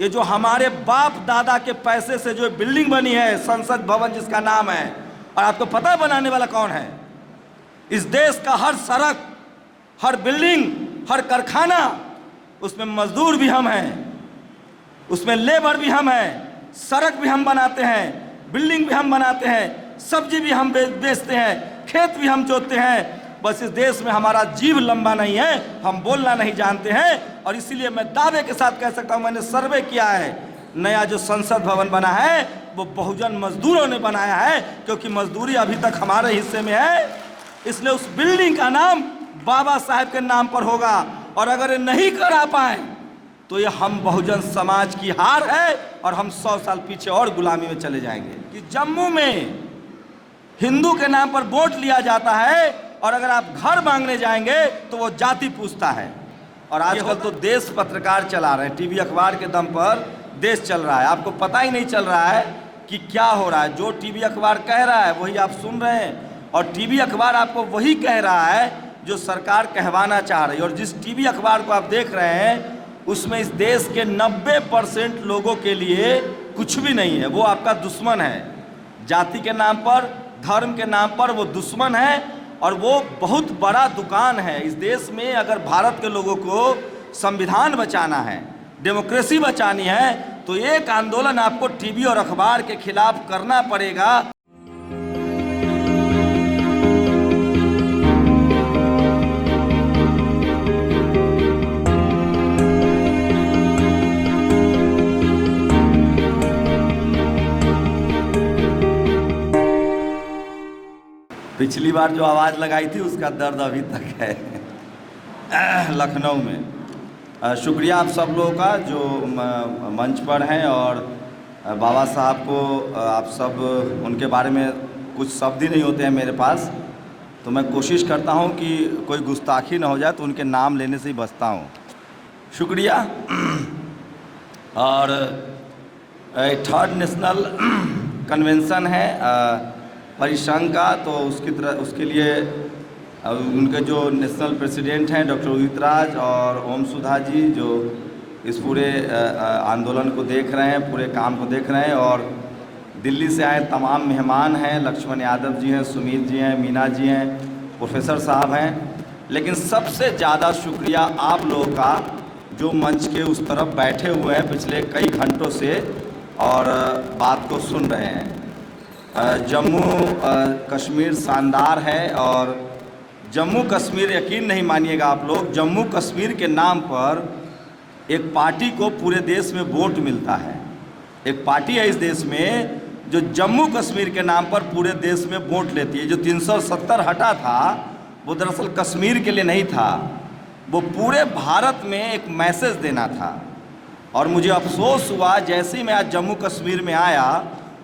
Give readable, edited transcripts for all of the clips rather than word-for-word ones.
ये जो हमारे बाप दादा के पैसे से जो बिल्डिंग बनी है, संसद भवन जिसका नाम है, और आपको पता है बनाने वाला कौन है? इस देश का हर सड़क, हर बिल्डिंग, हर कारखाना, उसमें मजदूर भी हम हैं, उसमें लेबर भी हम हैं, सड़क भी हम बनाते हैं, बिल्डिंग भी हम बनाते हैं, सब्जी भी हम बेचते हैं, खेत भी हम जोतते हैं। बस इस देश में हमारा जीव लंबा नहीं है, हम बोलना नहीं जानते हैं। और इसीलिए मैं दावे के साथ कह सकता हूं, मैंने सर्वे किया है, नया जो संसद भवन बना है वो बहुजन मजदूरों ने बनाया है, क्योंकि मजदूरी अभी तक हमारे हिस्से में है। इसलिए उस बिल्डिंग का नाम बाबा साहेब के नाम पर होगा। और अगर ये नहीं करा पाए तो ये हम बहुजन समाज की हार है, और हम 100 साल पीछे और गुलामी में चले जाएंगे। कि जम्मू में हिंदू के नाम पर वोट लिया जाता है, और अगर आप घर मांगने जाएंगे तो वो जाति पूछता है। और आजकल तो देश पत्रकार चला रहे हैं, टीवी अखबार के दम पर देश चल रहा है। आपको पता ही नहीं चल रहा है कि क्या हो रहा है। जो टीवी अखबार कह रहा है वही आप सुन रहे हैं, और टीवी अखबार आपको वही कह रहा है जो सरकार कहवाना चाह रही है। और जिस टीवी अखबार को आप देख रहे हैं उसमें इस देश के 90% लोगों के लिए कुछ भी नहीं है, वो आपका दुश्मन है। जाति के नाम पर, धर्म के नाम पर वो दुश्मन है, और वो बहुत बड़ा दुकान है इस देश में। अगर भारत के लोगों को संविधान बचाना है, डेमोक्रेसी बचानी है, तो एक आंदोलन आपको टीवी और अखबार के खिलाफ करना पड़ेगा। पिछली बार जो आवाज़ लगाई थी उसका दर्द अभी तक है लखनऊ में। शुक्रिया आप सब लोगों का जो मंच पर हैं, और बाबा साहब को आप सब, उनके बारे में कुछ शब्द ही नहीं होते हैं मेरे पास, तो मैं कोशिश करता हूं कि कोई गुस्ताखी ना हो जाए, तो उनके नाम लेने से ही बचता हूं। शुक्रिया। और थर्ड नेशनल कन्वेंशन है परिसंघ का, तो उसके लिए उनके जो नेशनल प्रेसिडेंट हैं डॉक्टर उदित राज और ओम सुधा जी, जो इस पूरे आंदोलन को देख रहे हैं, पूरे काम को देख रहे हैं, और दिल्ली से आए तमाम मेहमान हैं, लक्ष्मण यादव जी हैं, सुमित जी हैं, मीना जी हैं, प्रोफेसर साहब हैं। लेकिन सबसे ज़्यादा शुक्रिया आप लोगों का जो मंच के उस तरफ बैठे हुए हैं पिछले कई घंटों से और बात को सुन रहे हैं। जम्मू कश्मीर शानदार है, और जम्मू कश्मीर, यकीन नहीं मानिएगा आप लोग, जम्मू कश्मीर के नाम पर एक पार्टी को पूरे देश में वोट मिलता है। एक पार्टी है इस देश में जो जम्मू कश्मीर के नाम पर पूरे देश में वोट लेती है। जो 370 हटा था वो दरअसल कश्मीर के लिए नहीं था, वो पूरे भारत में एक मैसेज देना था। और मुझे अफसोस हुआ, जैसे ही मैं आज जम्मू कश्मीर में आया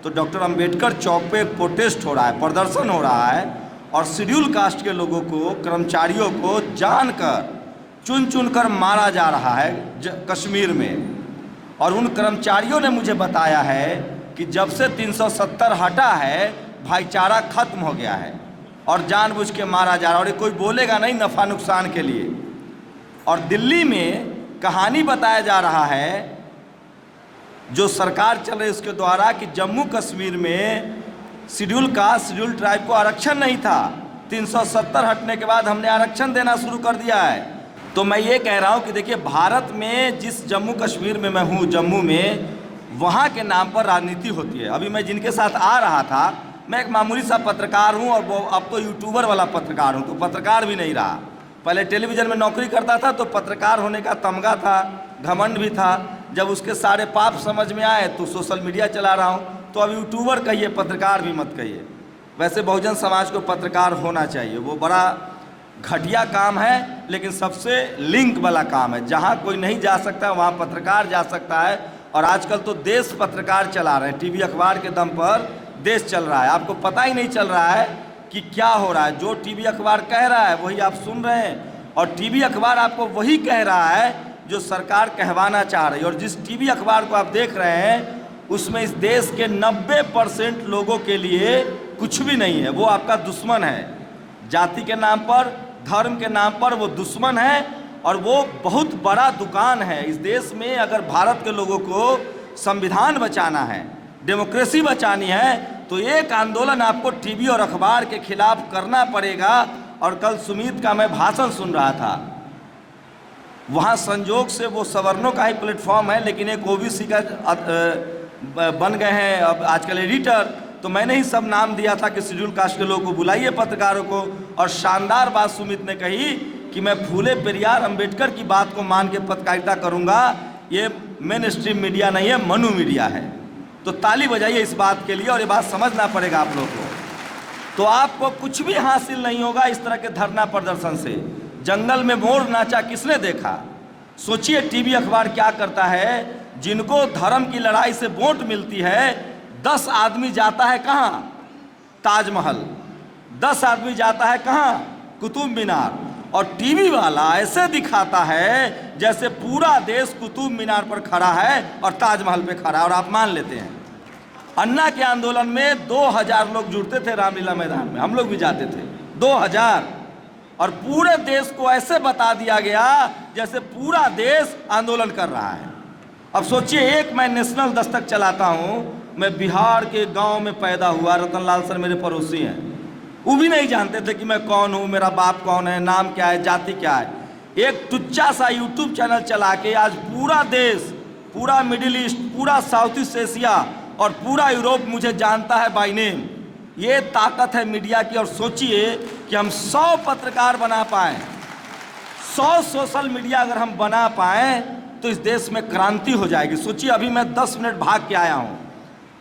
तो डॉक्टर अंबेडकर चौक पे एक प्रोटेस्ट हो रहा है, प्रदर्शन हो रहा है, और शेड्यूल कास्ट के लोगों को, कर्मचारियों को जानकर चुन चुन कर मारा जा रहा है कश्मीर में। और उन कर्मचारियों ने मुझे बताया है कि जब से 370 हटा है भाईचारा खत्म हो गया है, और जानबूझ के मारा जा रहा है, और ये कोई बोलेगा नहीं नफ़ा नुकसान के लिए। और दिल्ली में कहानी बताया जा रहा है जो सरकार चल रही है उसके द्वारा, कि जम्मू कश्मीर में शेड्यूल कास्ट, शेड्यूल ट्राइब को आरक्षण नहीं था, 370 हटने के बाद हमने आरक्षण देना शुरू कर दिया है। तो मैं ये कह रहा हूँ कि देखिए, भारत में जिस जम्मू कश्मीर में मैं हूँ, जम्मू में, वहाँ के नाम पर राजनीति होती है। अभी मैं जिनके साथ आ रहा था, मैं एक मामूली सा पत्रकार हूँ, और वो अब तो यूट्यूबर वाला पत्रकार हूँ, तो पत्रकार भी नहीं रहा। पहले टेलीविज़न में नौकरी करता था तो पत्रकार होने का तमगा था, घमंड भी था। जब उसके सारे पाप समझ में आए तो सोशल मीडिया चला रहा हूँ। तो अब यूट्यूबर कहिए, पत्रकार भी मत कहिए। वैसे बहुजन समाज को पत्रकार होना चाहिए, वो बड़ा घटिया काम है, लेकिन सबसे लिंक वाला काम है। जहाँ कोई नहीं जा सकता वहाँ पत्रकार जा सकता है। और आजकल तो देश पत्रकार चला रहे हैं, टीवी अखबार के दम पर देश चल रहा है। आपको पता ही नहीं चल रहा है कि क्या हो रहा है। जो टीवी अखबार कह रहा है वही आप सुन रहे हैं, और टीवी अखबार आपको वही कह रहा है जो सरकार कहवाना चाह रही है। और जिस टीवी अखबार को आप देख रहे हैं उसमें इस देश के 90% लोगों के लिए कुछ भी नहीं है, वो आपका दुश्मन है। जाति के नाम पर, धर्म के नाम पर वो दुश्मन है, और वो बहुत बड़ा दुकान है इस देश में। अगर भारत के लोगों को संविधान बचाना है, डेमोक्रेसी बचानी है, तो एक आंदोलन आपको टीवी और अखबार के खिलाफ करना पड़ेगा। और कल सुमित का मैं भाषण सुन रहा था, वहाँ संजोग से वो सवर्णों का ही प्लेटफॉर्म है, लेकिन एक ओबीसी का बन गए हैं अब आजकल एडिटर। तो मैंने ही सब नाम दिया था कि शेड्यूल कास्ट के लोगों को बुलाइए, पत्रकारों को। और शानदार बात सुमित ने कही कि मैं फूले पेरियार अंबेडकर की बात को मान के पत्रकारिता करूँगा। ये मेन स्ट्रीम मीडिया नहीं है, मनु मीडिया है। तो ताली बजाइए इस बात के लिए, और ये बात समझना पड़ेगा आप लोगों को। तो आपको कुछ भी हासिल नहीं होगा इस तरह के धरना प्रदर्शन से। जंगल में मोर नाचा किसने देखा? सोचिए टीवी अखबार क्या करता है। जिनको धर्म की लड़ाई से वोट मिलती है, 10 आदमी जाता है कहाँ? ताजमहल। 10 आदमी जाता है कहाँ? कुतुब मीनार। और टीवी वाला ऐसे दिखाता है जैसे पूरा देश कुतुब मीनार पर खड़ा है और ताजमहल पे खड़ा है, और आप मान लेते हैं। अन्ना के आंदोलन में 2000 लोग जुड़ते थे रामलीला मैदान में, हम लोग भी जाते थे, 2000। और पूरे देश को ऐसे बता दिया गया जैसे पूरा देश आंदोलन कर रहा है। अब सोचिए, एक मैं नेशनल दस्तक चलाता हूँ, मैं बिहार के गांव में पैदा हुआ, रतनलाल सर मेरे पड़ोसी हैं, वो भी नहीं जानते थे कि मैं कौन हूँ, मेरा बाप कौन है, नाम क्या है, जाति क्या है। एक टुच्चा सा यूट्यूब चैनल चला के आज पूरा देश, पूरा मिडिल ईस्ट, पूरा साउथ ईस्ट एशिया और पूरा यूरोप मुझे जानता है बाय नेम। ये ताकत है मीडिया की। और सोचिए कि हम 100 पत्रकार बना पाएँ, 100 सोशल मीडिया अगर हम बना पाएँ तो इस देश में क्रांति हो जाएगी। सोचिए, अभी मैं 10 मिनट भाग के आया हूँ,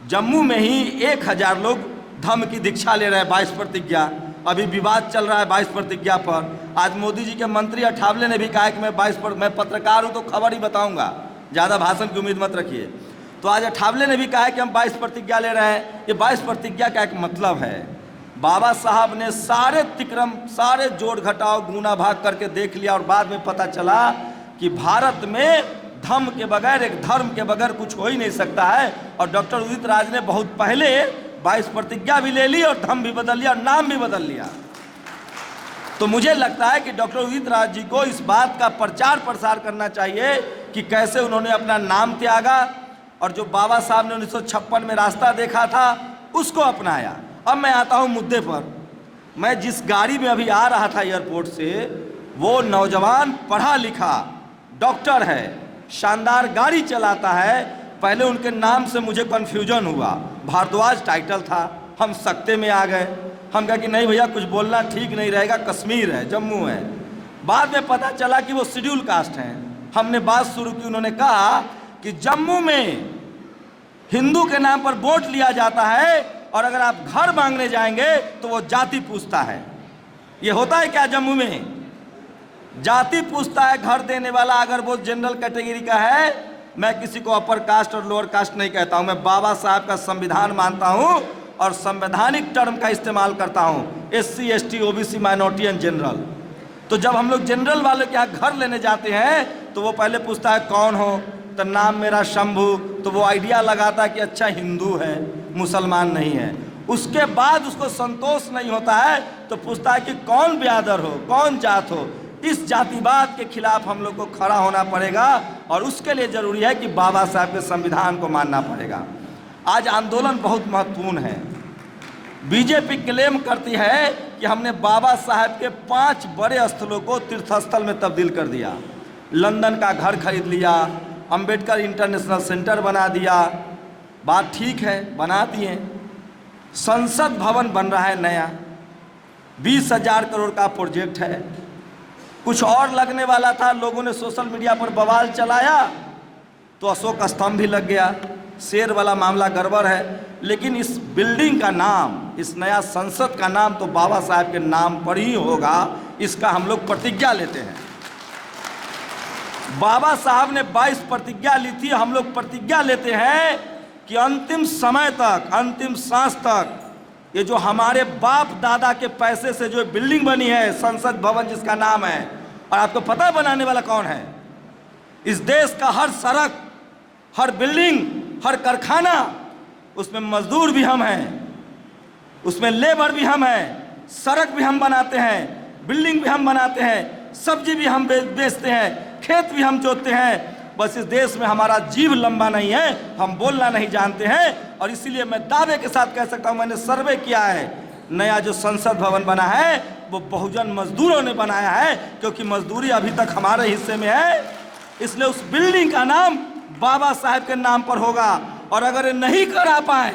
जम्मू में ही 1000 लोग धम्म की दीक्षा ले रहे हैं, 22 प्रतिज्ञा। अभी विवाद चल रहा है 22 प्रतिज्ञा पर। आज मोदी जी के मंत्री अठावले ने भी कहा कि मैं पत्रकार हूँ तो खबर ही बताऊँगा, ज़्यादा भाषण की उम्मीद मत रखिए। तो आज अठावले ने भी कहा है कि हम 22 प्रतिज्ञा ले रहे हैं। ये 22 प्रतिज्ञा का एक मतलब है, बाबा साहब ने सारे तिक्रम, सारे जोड़ घटाव, गुना भाग करके देख लिया, और बाद में पता चला कि भारत में धम्म के बगैर, एक धर्म के बगैर कुछ हो ही नहीं सकता है। और डॉक्टर उदित राज ने बहुत पहले 22 प्रतिज्ञा भी ले ली और धम्म भी बदल लिया और नाम भी बदल लिया। तो मुझे लगता है कि डॉक्टर उदित राज जी को इस बात का प्रचार प्रसार करना चाहिए कि कैसे उन्होंने अपना नाम त्यागा और जो बाबा साहब ने 1956 में रास्ता देखा था उसको अपनाया। अब मैं आता हूँ मुद्दे पर। मैं जिस गाड़ी में अभी आ रहा था एयरपोर्ट से, वो नौजवान पढ़ा लिखा डॉक्टर है, शानदार गाड़ी चलाता है। पहले उनके नाम से मुझे कन्फ्यूजन हुआ, भारद्वाज टाइटल था, हम सकते में आ गए। हम कहा कि नहीं भैया, कुछ बोलना ठीक नहीं रहेगा, कश्मीर है, जम्मू है। बाद में पता चला कि वो शेड्यूल कास्ट हैं। हमने बात शुरू की, उन्होंने कहा कि जम्मू में हिंदू के नाम पर वोट लिया जाता है और अगर आप घर मांगने जाएंगे तो वो जाति पूछता है। ये होता है क्या जम्मू में? जाति पूछता है घर देने वाला, अगर वो जनरल कैटेगरी का है। मैं किसी को अपर कास्ट और लोअर कास्ट नहीं कहता हूँ, मैं बाबा साहब का संविधान मानता हूँ और संवैधानिक टर्म का इस्तेमाल करता हूँ, SC ST OBC minority and general. तो जब हम लोग जनरल वाले के यहाँ घर लेने जाते हैं तो वो पहले पूछता है कौन हो, तो नाम मेरा शंभू, तो वो आइडिया लगाता है कि अच्छा हिंदू है, मुसलमान नहीं है। उसके बाद उसको संतोष नहीं होता है तो पूछता है कि कौन ब्यादर हो, कौन जात हो। इस जातिवाद के खिलाफ हम लोग को खड़ा होना पड़ेगा और उसके लिए ज़रूरी है कि बाबा साहब के संविधान को मानना पड़ेगा। आज आंदोलन बहुत महत्वपूर्ण है। बीजेपी क्लेम करती है कि हमने बाबा साहब के 5 बड़े स्थलों को तीर्थस्थल में तब्दील कर दिया। लंदन का घर खरीद लिया, अंबेडकर इंटरनेशनल सेंटर बना दिया। बात ठीक है, बना दिए। संसद भवन बन रहा है नया, 20,000 करोड़ का प्रोजेक्ट है। कुछ और लगने वाला था, लोगों ने सोशल मीडिया पर बवाल चलाया तो अशोक स्तंभ भी लग गया। शेर वाला मामला गड़बड़ है। लेकिन इस बिल्डिंग का नाम, इस नया संसद का नाम तो बाबा साहब के नाम पर ही होगा, इसका हम लोग प्रतिज्ञा लेते हैं। बाबा साहब ने 22 प्रतिज्ञा ली थी, हम लोग प्रतिज्ञा लेते हैं कि अंतिम समय तक, अंतिम सांस तक, ये जो हमारे बाप दादा के पैसे से जो बिल्डिंग बनी है, संसद भवन जिसका नाम है, और आपको पता है बनाने वाला कौन है? इस देश का हर सड़क, हर बिल्डिंग, हर कारखाना, उसमें मजदूर भी हम हैं, उसमें लेबर भी हम हैं, सड़क भी हम बनाते हैं, बिल्डिंग भी हम बनाते हैं, सब्जी भी हम बेचते हैं, खेत भी हम जोतते हैं। बस इस देश में हमारा जीव लंबा नहीं है, हम बोलना नहीं जानते हैं। और इसीलिए मैं दावे के साथ कह सकता हूँ, मैंने सर्वे किया है, नया जो संसद भवन बना है वो बहुजन मजदूरों ने बनाया है, क्योंकि मजदूरी अभी तक हमारे हिस्से में है। इसलिए उस बिल्डिंग का नाम बाबा साहेब के नाम पर होगा। और अगर ये नहीं करा पाए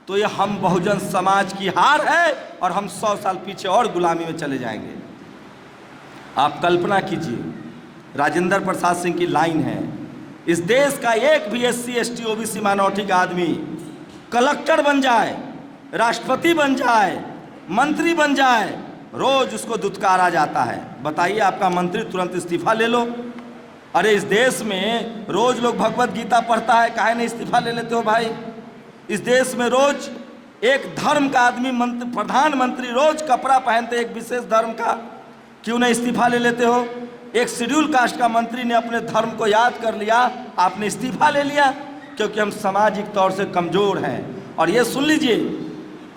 तो ये हम बहुजन समाज की हार है और हम 100 साल पीछे और गुलामी में चले जाएंगे। आप कल्पना कीजिए, राजेंद्र प्रसाद सिंह की लाइन है, इस देश का एक भी SC ST OBC माइनॉरिटी का आदमी कलेक्टर बन जाए, राष्ट्रपति बन जाए, मंत्री बन जाए, रोज उसको दुत्कारा जाता है। बताइए, आपका मंत्री तुरंत इस्तीफा ले लो। अरे इस देश में रोज लोग भगवत गीता पढ़ता है, काहे नहीं इस्तीफा ले लेते हो भाई? इस देश में रोज एक धर्म का आदमी प्रधानमंत्री रोज कपड़ा पहनते एक विशेष धर्म का, क्यों नहीं इस्तीफा ले लेते हो? एक शेड्यूल कास्ट का मंत्री ने अपने धर्म को याद कर लिया, आपने इस्तीफा ले लिया, क्योंकि हम सामाजिक तौर से कमज़ोर हैं। और ये सुन लीजिए,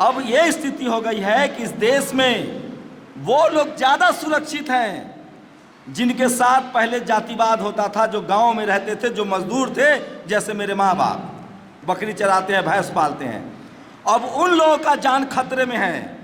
अब ये स्थिति हो गई है कि इस देश में वो लोग ज़्यादा सुरक्षित हैं जिनके साथ पहले जातिवाद होता था, जो गांव में रहते थे, जो मजदूर थे, जैसे मेरे माँ बाप बकरी चराते हैं, भैंस पालते हैं। अब उन लोगों का जान खतरे में है।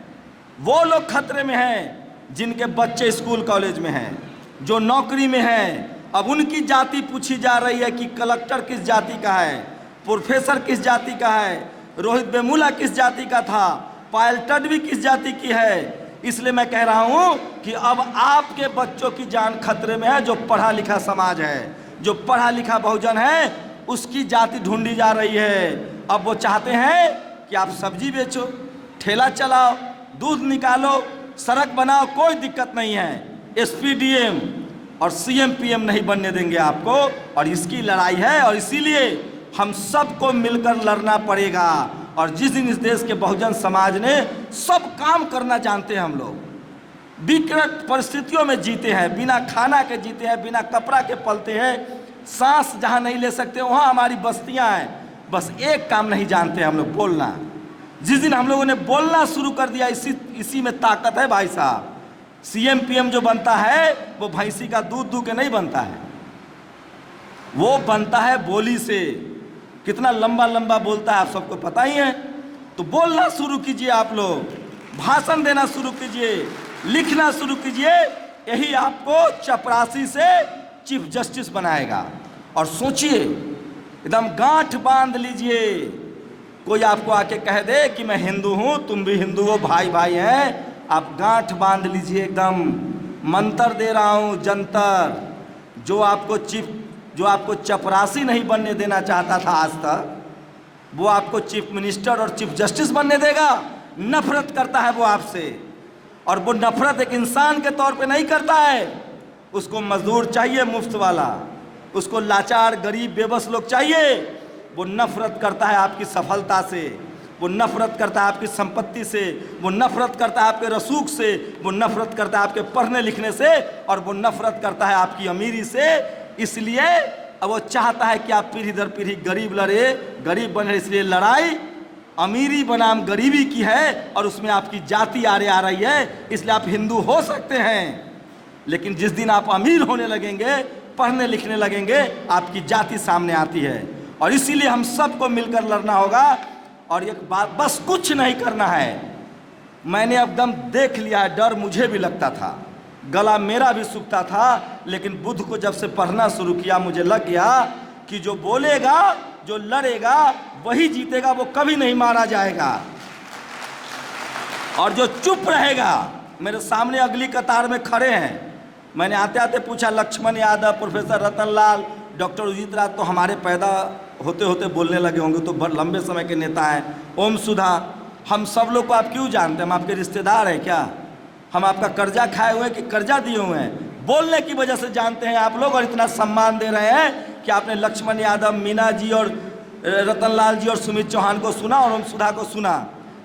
वो लोग खतरे में हैं जिनके बच्चे स्कूल कॉलेज में हैं, जो नौकरी में हैं। अब उनकी जाति पूछी जा रही है कि कलेक्टर किस जाति का है, प्रोफेसर किस जाति का है, रोहित वेमुला किस जाति का था, पायल तडवी किस जाति की है। इसलिए मैं कह रहा हूं कि अब आपके बच्चों की जान खतरे में है। जो पढ़ा लिखा समाज है, जो पढ़ा लिखा बहुजन है, उसकी जाति ढूंढी जा रही है। अब वो चाहते हैं कि आप सब्जी बेचो, ठेला चलाओ, दूध निकालो, सड़क बनाओ, कोई दिक्कत नहीं है। SP DM और CM PM नहीं बनने देंगे आपको। और इसकी लड़ाई है, और इसीलिए हम सबको मिलकर लड़ना पड़ेगा। और जिस दिन इस देश के बहुजन समाज ने सब काम करना जानते हैं, हम लोग विकट परिस्थितियों में जीते हैं, बिना खाना के जीते हैं, बिना कपड़ा के पलते हैं, सांस जहाँ नहीं ले सकते वहाँ हमारी बस्तियाँ हैं। बस एक काम नहीं जानते हम लोग, बोलना। जिस दिन हम लोगों ने बोलना शुरू कर दिया, इसी में ताकत है भाई साहब। CM PM जो बनता है वो भैंसी का दूध दू के नहीं बनता है, वो बनता है बोली से। कितना लंबा लंबा बोलता है आप सबको पता ही है। तो बोलना शुरू कीजिए, आप लोग भाषण देना शुरू कीजिए, लिखना शुरू कीजिए। यही आपको चपरासी से चीफ जस्टिस बनाएगा। और सोचिए, एकदम गांठ बांध लीजिए। कोई आपको आके कह दे कि मैं हिंदू हूँ, तुम भी हिंदू हो, भाई भाई हैं, आप गांठ बांध लीजिए। एकदम मंत्र दे रहा हूँ, जंतर। जो आपको चपरासी नहीं बनने देना चाहता था आज तक, वो आपको चीफ मिनिस्टर और चीफ जस्टिस बनने देगा। नफरत करता है वो आपसे, और वो नफरत एक इंसान के तौर पे नहीं करता है। उसको मजदूर चाहिए मुफ्त वाला, उसको लाचार गरीब बेबस लोग चाहिए। वो नफरत करता है आपकी सफलता से, वो नफरत करता है आपकी संपत्ति से, वो नफरत करता है आपके रसूख से, वो नफरत करता है आपके पढ़ने लिखने से, और वो नफरत करता है आपकी अमीरी से। इसलिए अब वो चाहता है कि आप पीढ़ी दर पीढ़ी गरीब लड़े, गरीब बने। इसलिए लड़ाई अमीरी बनाम गरीबी की है, और उसमें आपकी जाति आड़े आ रही है। इसलिए आप हिंदू हो सकते हैं, लेकिन जिस दिन आप अमीर होने लगेंगे, पढ़ने लिखने लगेंगे, आपकी जाति सामने आती है। और इसीलिए हम सबको मिलकर लड़ना होगा। और एक बात, बस कुछ नहीं करना है। मैंने एकदम देख लिया है, डर मुझे भी लगता था, गला मेरा भी सूखता था, लेकिन बुद्ध को जब से पढ़ना शुरू किया, मुझे लग गया कि जो बोलेगा, जो लड़ेगा, वही जीतेगा, वो कभी नहीं मारा जाएगा। और जो चुप रहेगा, मेरे सामने अगली कतार में खड़े हैं। मैंने आते आते पूछा, लक्ष्मण यादव, प्रोफेसर रतन लाल, डॉक्टर उदित राज तो हमारे पैदा होते होते बोलने लगे होंगे, तो बड़े लंबे समय के नेता हैं। ओम सुधा, हम सब लोग को आप क्यों जानते हैं? हम आपके रिश्तेदार हैं क्या? हम आपका कर्जा खाए हुए हैं कि कर्जा दिए हुए हैं? बोलने की वजह से जानते हैं आप लोग, और इतना सम्मान दे रहे हैं कि आपने लक्ष्मण यादव, मीना जी और रतन लाल जी और सुमित चौहान को सुना और ओम सुधा को सुना।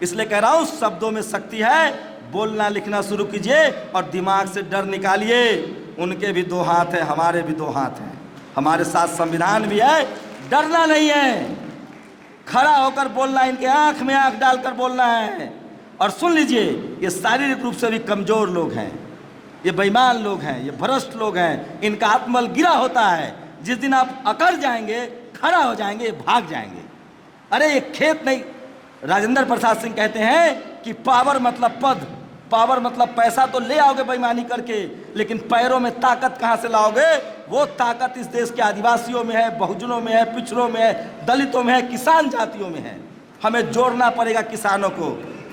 इसलिए कह रहा हूँ, शब्दों में शक्ति है। बोलना लिखना शुरू कीजिए और दिमाग से डर निकालिए। उनके भी दो हाथ हैं, हमारे भी दो हाथ हैं, हमारे साथ संविधान भी है। डरना नहीं है, खड़ा होकर बोलना, इनके आंख में आंख डालकर बोलना है। और सुन लीजिए, ये शारीरिक रूप से भी कमज़ोर लोग हैं, ये बेईमान लोग हैं, ये भ्रष्ट लोग हैं, इनका आत्मबल गिरा होता है। जिस दिन आप अकड़ जाएंगे, खड़ा हो जाएंगे, भाग जाएंगे। अरे ये खेत नहीं, राजेंद्र प्रसाद सिंह कहते हैं कि पावर मतलब पद, पावर मतलब पैसा तो ले आओगे बेईमानी करके, लेकिन पैरों में ताकत कहाँ से लाओगे? वो ताकत इस देश के आदिवासियों में है, बहुजनों में है, पिछड़ों में है, दलितों में है, किसान जातियों में है। हमें जोड़ना पड़ेगा किसानों को।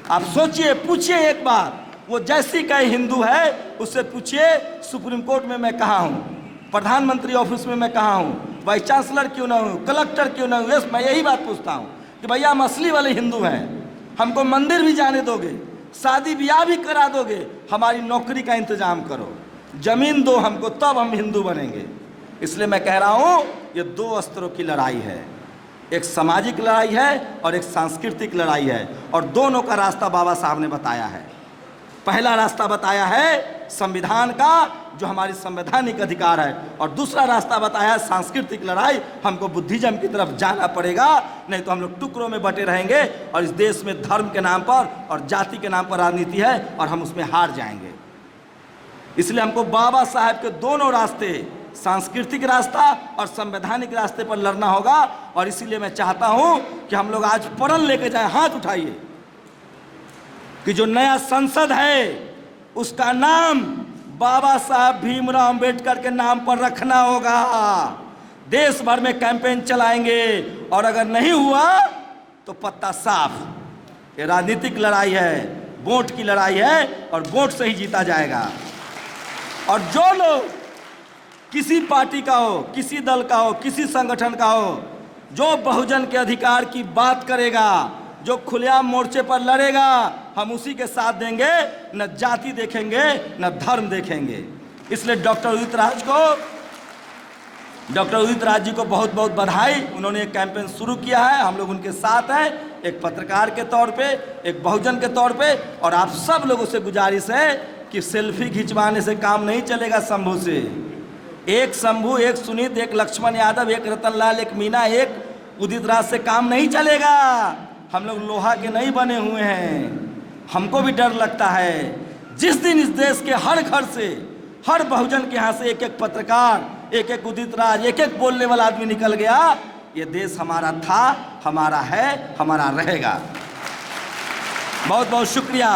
आप सोचिए, पूछिए एक बार, वो जैसी कहे हिंदू है उससे पूछिए सुप्रीम कोर्ट में मैं कहाँ हूँ, प्रधानमंत्री ऑफिस में मैं कहाँ हूँ, वाइस चांसलर क्यों ना हूँ, कलेक्टर क्यों ना हूँ। मैं यही बात पूछता हूँ कि भैया हम असली वाले हिंदू हैं, हमको मंदिर भी जाने दोगे, शादी ब्याह भी करा दोगे, हमारी नौकरी का इंतजाम करो, जमीन दो हमको, तब हम हिंदू बनेंगे। इसलिए मैं कह रहा हूँ ये दो अस्त्रों की लड़ाई है, एक सामाजिक लड़ाई है और एक सांस्कृतिक लड़ाई है, और दोनों का रास्ता बाबा साहब ने बताया है। पहला रास्ता बताया है संविधान का, जो हमारी संवैधानिक अधिकार है, और दूसरा रास्ता बताया है सांस्कृतिक लड़ाई। हमको बुद्धिज्म की तरफ जाना पड़ेगा, नहीं तो हम लोग टुकड़ों में बटे रहेंगे, और इस देश में धर्म के नाम पर और जाति के नाम पर राजनीति है और हम उसमें हार जाएंगे। इसलिए हमको बाबा साहब के दोनों रास्ते, सांस्कृतिक रास्ता और संवैधानिक रास्ते पर लड़ना होगा। और इसीलिए मैं चाहता हूं कि हम लोग आज प्रण लेके जाएं, हाथ उठाइए, कि जो नया संसद है उसका नाम बाबा साहब भीमराव अंबेडकर के नाम पर रखना होगा। देश भर में कैंपेन चलाएंगे, और अगर नहीं हुआ तो पत्ता साफ। ये राजनीतिक लड़ाई है, वोट की लड़ाई है, और वोट से ही जीता जाएगा। और जो लोग किसी पार्टी का हो, किसी दल का हो, किसी संगठन का हो, जो बहुजन के अधिकार की बात करेगा, जो खुलेआम मोर्चे पर लड़ेगा, हम उसी के साथ देंगे। न जाति देखेंगे, न धर्म देखेंगे। इसलिए डॉक्टर उदित राज जी को बहुत बहुत बधाई। उन्होंने एक कैंपेन शुरू किया है, हम लोग उनके साथ हैं, एक पत्रकार के तौर पे, एक बहुजन के तौर पे। और आप सब लोगों से गुजारिश है कि सेल्फी खिंचवाने से काम नहीं चलेगा। शंभू से एक शंभू, एक सुनीत, एक लक्ष्मण यादव, एक रतनलाल, एक मीना, एक उदित राज से काम नहीं चलेगा। हम लोग लोहा के नहीं बने हुए हैं। हमको भी डर लगता है। जिस दिन इस देश के हर घर से, हर बहुजन के यहाँ से एक एक पत्रकार, एक एक उदित राज, एक एक बोलने वाला आदमी निकल गया, ये देश हमारा था, हमारा है, हमारा रहेगा। बहुत बहुत शुक्रिया।